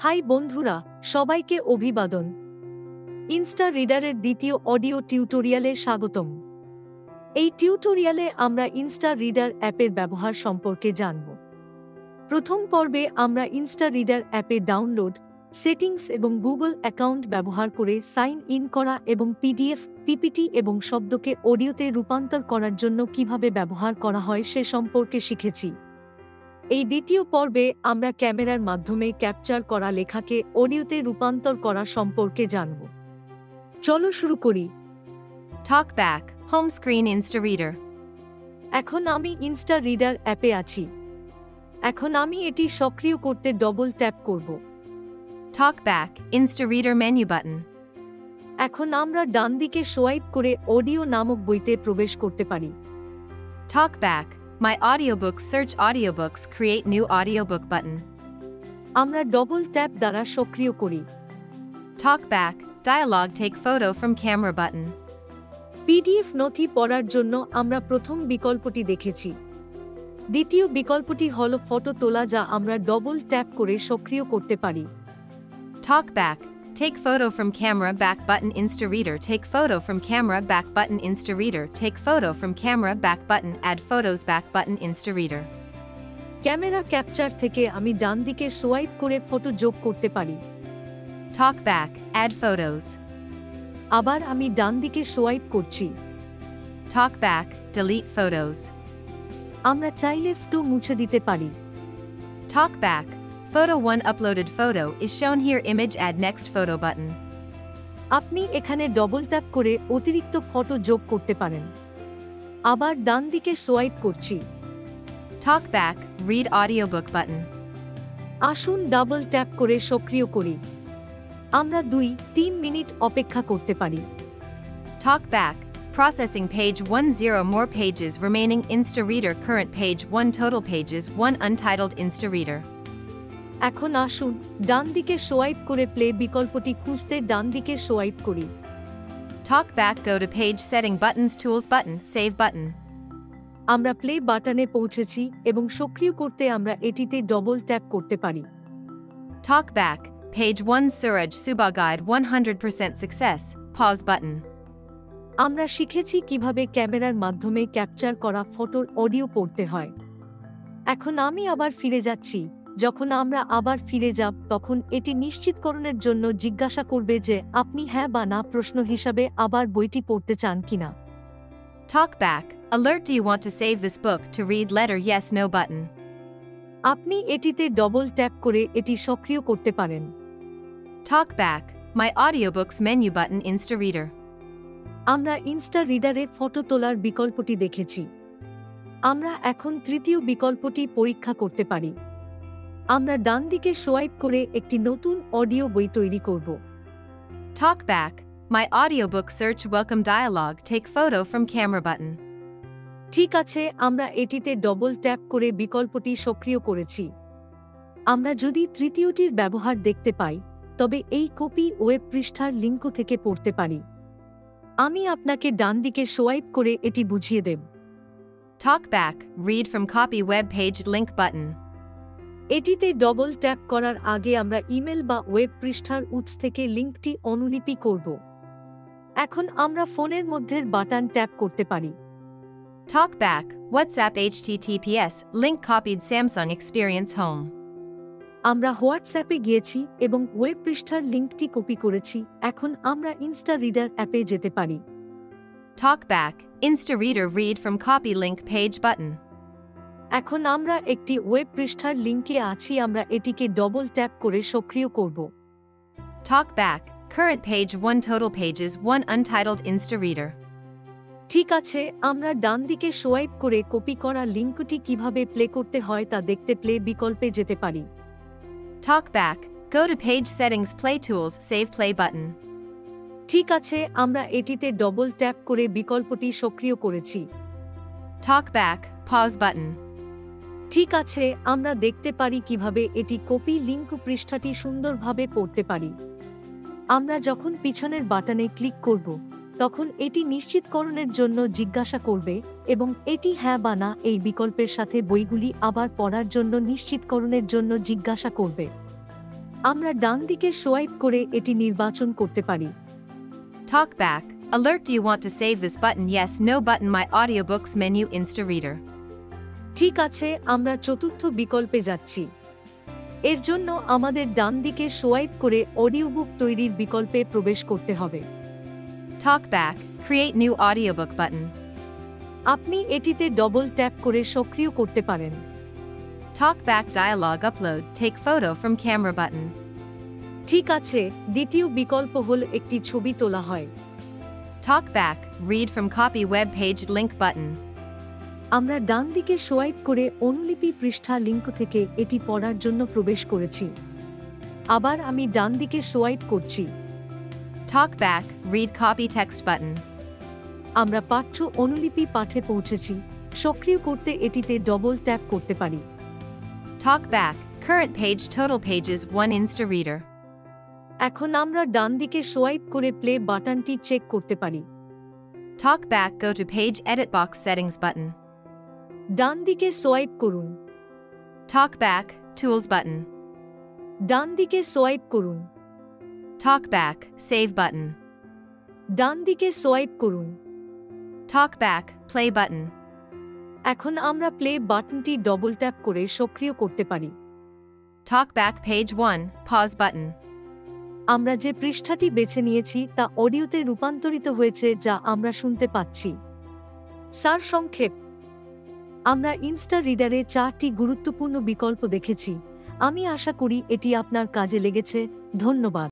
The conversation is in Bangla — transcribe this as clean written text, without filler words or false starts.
হাই বন্ধুরা, সবাইকে অভিবাদন। ইনস্টা রিডারের দ্বিতীয় অডিও টিউটোরিয়ালে স্বাগতম। এই টিউটোরিয়ালে আমরা ইনস্টা রিডার অ্যাপের ব্যবহার সম্পর্কে জানব। প্রথম পর্বে আমরা ইনস্টা রিডার অ্যাপের ডাউনলোড, সেটিংস এবং গুগল অ্যাকাউন্ট ব্যবহার করে সাইন ইন করা এবং পিডিএফ, পিপিটি এবং শব্দকে অডিওতে রূপান্তর করার জন্য কিভাবে ব্যবহার করা হয় সে সম্পর্কে শিখেছি। এই দ্বিতীয় পর্বে আমরা ক্যামেরার মাধ্যমে ক্যাপচার করা লেখাকে অডিওতে রূপান্তর করা সম্পর্কে জানব। চলো শুরু করি। Talkback, home screen Insta Reader. এখন আমি ইনস্টা রিডার অ্যাপে আছি। এখন আমি এটি সক্রিয় করতে ডবল ট্যাপ করব। Talkback, Insta Reader menu button. এখন আমরা ডান দিকে সোয়াইপ করে অডিও নামক বইতে প্রবেশ করতে পারি। Talkback, my audiobooks search audiobooks create new audiobook button. আমরা ডবল ট্যাপ দ্বারা সক্রিয় করি। Talkback, dialogue take photo from camera button. PDF নথি পড়ার জন্য আমরা প্রথম বিকল্পটি দেখেছি। দ্বিতীয় বিকল্পটি হল ফটো তোলা, যা আমরা ডবল ট্যাপ করে সক্রিয় করতে পারি। Talkback, take photo from camera back button Insta Reader take photo from camera back button Insta Reader take photo from camera back button add photos back button Insta Reader. Camera capture থেকে আমি ডান দিকে সোয়াইপ করে ফটো যোগ করতে পারি। Talkback, add photos. আবার আমি ডান দিকে সোয়াইপ করছি। Talkback, delete photos. আমরা চাইলে ফটো মুছে দিতে পারি। Talkback, photo 1 uploaded photo is shown here image add next photo button. আপনি এখানে ডবল ট্যাপ করে অতিরিক্ত ফটো যোগ করতে পারেন। আবার ডান দিকে সোয়াইপ করছি। Talkback, read audiobook button. আসুন ডাবল ট্যাপ করে সক্রিয় করি। আমরা 2-3 মিনিট অপেক্ষা করতে পারি। Talkback, processing page 10 more pages remaining Insta Reader current page 1 total pages 1 untitled Insta Reader. এখন আসুন ডান দিকে সোয়াইপ করে প্লে বিকল্পটি খুঁজতে ডান দিকে সোয়াইপ করি। Talkback, go to page setting buttons tools button save button. আমরা প্লে বাটনে পৌঁছেছি এবং সক্রিয় করতে আমরা এটিতে ডবল ট্যাপ করতে পারি। Talkback, page 1 Suraj Subha guide 100% success pause button. আমরা শিখেছি কিভাবে ক্যামেরার মাধ্যমে ক্যাপচার করা ফটোর অডিও পড়তে হয়। এখন আমি আবার ফিরে যাচ্ছি। যখন আমরা আবার ফিরে যাব তখন এটি নিশ্চিতকরণের জন্য জিজ্ঞাসা করবে যে আপনি হ্যাঁ বা না প্রশ্ন হিসাবে আবার বইটি পড়তে চান কিনা। Talkback, alert do you want to save this book to read letter yes no button. আপনি এটিতে ডবল ট্যাপ করে এটি সক্রিয় করতে পারেন। Talkback, my audiobooks menu button Insta Reader. আমরা ইনস্টা রিডারে ফটো তোলার বিকল্পটি দেখেছি। আমরা এখন তৃতীয় বিকল্পটি পরীক্ষা করতে পারি। আমরা ডান দিকে সোয়াইপ করে একটি নতুন অডিও বই তৈরি করব। Talkback, my audiobook search welcome dialogue take photo from camera button. ঠিক আছে, আমরা এটিতে ডবল ট্যাপ করে বিকল্পটি সক্রিয় করেছি। আমরা যদি তৃতীয়টির ব্যবহার দেখতে পাই তবে এই কপি ওয়েব পৃষ্ঠার লিঙ্ক থেকে পড়তে পারি। আমি আপনাকে ডান দিকে সোয়াইপ করে এটি বুঝিয়ে দেব। Talkback, read from copy web page link button. এটিতে ডবল ট্যাপ করার আগে আমরা ইমেল বা ওয়েব পৃষ্ঠার উৎস থেকে লিঙ্কটি অনুলিপি করব। এখন আমরা ফোনের মধ্যের বাটন ট্যাপ করতে পারি। Talkback, WhatsApp https link copied Samsung Experience Home. আমরা হোয়াটসঅ্যাপে গিয়েছি এবং ওয়েব পৃষ্ঠার লিঙ্কটি কপি করেছি। এখন আমরা ইনস্টা রিডার অ্যাপে যেতে পারি। Talkback, Insta Reader read from copy link page button. এখন আমরা একটি ওয়েব পৃষ্ঠার লিঙ্কে আছি। আমরা এটিকে ডবল ট্যাপ করে সক্রিয় করব। Talkback, current page 1 total pages 1 untitled Insta Reader. ঠিক আছে, আমরা ডান দিকে সোয়াইপ করে কপি করা লিঙ্কটি কিভাবে প্লে করতে হয় তা দেখতে প্লে বিকল্পে যেতে পারি। Talkback, go to page settings play tools save play button. ঠিক আছে, আমরা এটিতে ডবল ট্যাপ করে বিকল্পটি সক্রিয় করেছি। Talkback, pause button. ঠিক আছে, আমরা দেখতে পারি কিভাবে এটি কপি লিঙ্ক পৃষ্ঠাটি সুন্দরভাবে পড়তে পারি। আমরা যখন পিছনের বাটনে ক্লিক করব তখন এটি নিশ্চিতকরণের জন্য জিজ্ঞাসা করবে এবং এটি হ্যাঁ বা না এই বিকল্পের সাথে বইগুলি আবার পড়ার জন্য নিশ্চিতকরণের জন্য জিজ্ঞাসা করবে। আমরা ডান দিকে সোয়াইপ করে এটি নির্বাচন করতে পারি। Talk back. Alert, do you want to save this button? Yes, no button. My audiobooks menu InstaReader. ঠিক আছে, আমরা চতুর্থ বিকল্পে যাচ্ছি। এর জন্য আমাদের ডান দিকে সোয়াইপ করে অডিওবুক তৈরির বিকল্পে প্রবেশ করতে হবে। Talk back. Create new audiobook button. আপনি এটিতে ডবল ট্যাপ করে সক্রিয় করতে পারেন। Talk back dialog upload. Take photo from camera button. ঠিক আছে, দ্বিতীয় বিকল্প হল একটি ছবি তোলা হয়। Talk back. Read from copy web page link button. আমরা ডান দিকে সোয়াইপ করে অনুলিপি পৃষ্ঠা লিঙ্ক থেকে এটি পড়ার জন্য প্রবেশ করেছি। আবার আমি ডান দিকে সোয়াইপ করছি। Talk back. Read copy text button. আমরা পাঠ্য অনুলিপি পাঠে পৌঁছেছি। সক্রিয় করতে এটিতে ডবল ট্যাপ করতে পারি। Talk back. Current page total pages 1 InstaReader. এখন আমরা ডান দিকে সোয়াইপ করে প্লে বাটনটি চেক করতে পারি। Talk back. Go to page edit box settings button. ডান দিকে সোয়াইপ করুন। Talk back. Tools button. ডান দিকে সোয়াইপ করুন। Talk back. Save button. ডান দিকে সোয়াইপ করুন। Talk back. Play button. এখন আমরা প্লে বাটনটি ডবল ট্যাপ করে সক্রিয় করতে পারি। Talk back. Page 1. Pause button. আমরা যে পৃষ্ঠাটি বেছে নিয়েছি তা অডিওতে রূপান্তরিত হয়েছে, যা আমরা শুনতে পাচ্ছি। সারসংক্ষেপ: আমরা ইনস্টা রিডারে 4টি গুরুত্বপূর্ণ বিকল্প দেখেছি। আমি আশা করি এটি আপনার কাজে লেগেছে। ধন্যবাদ।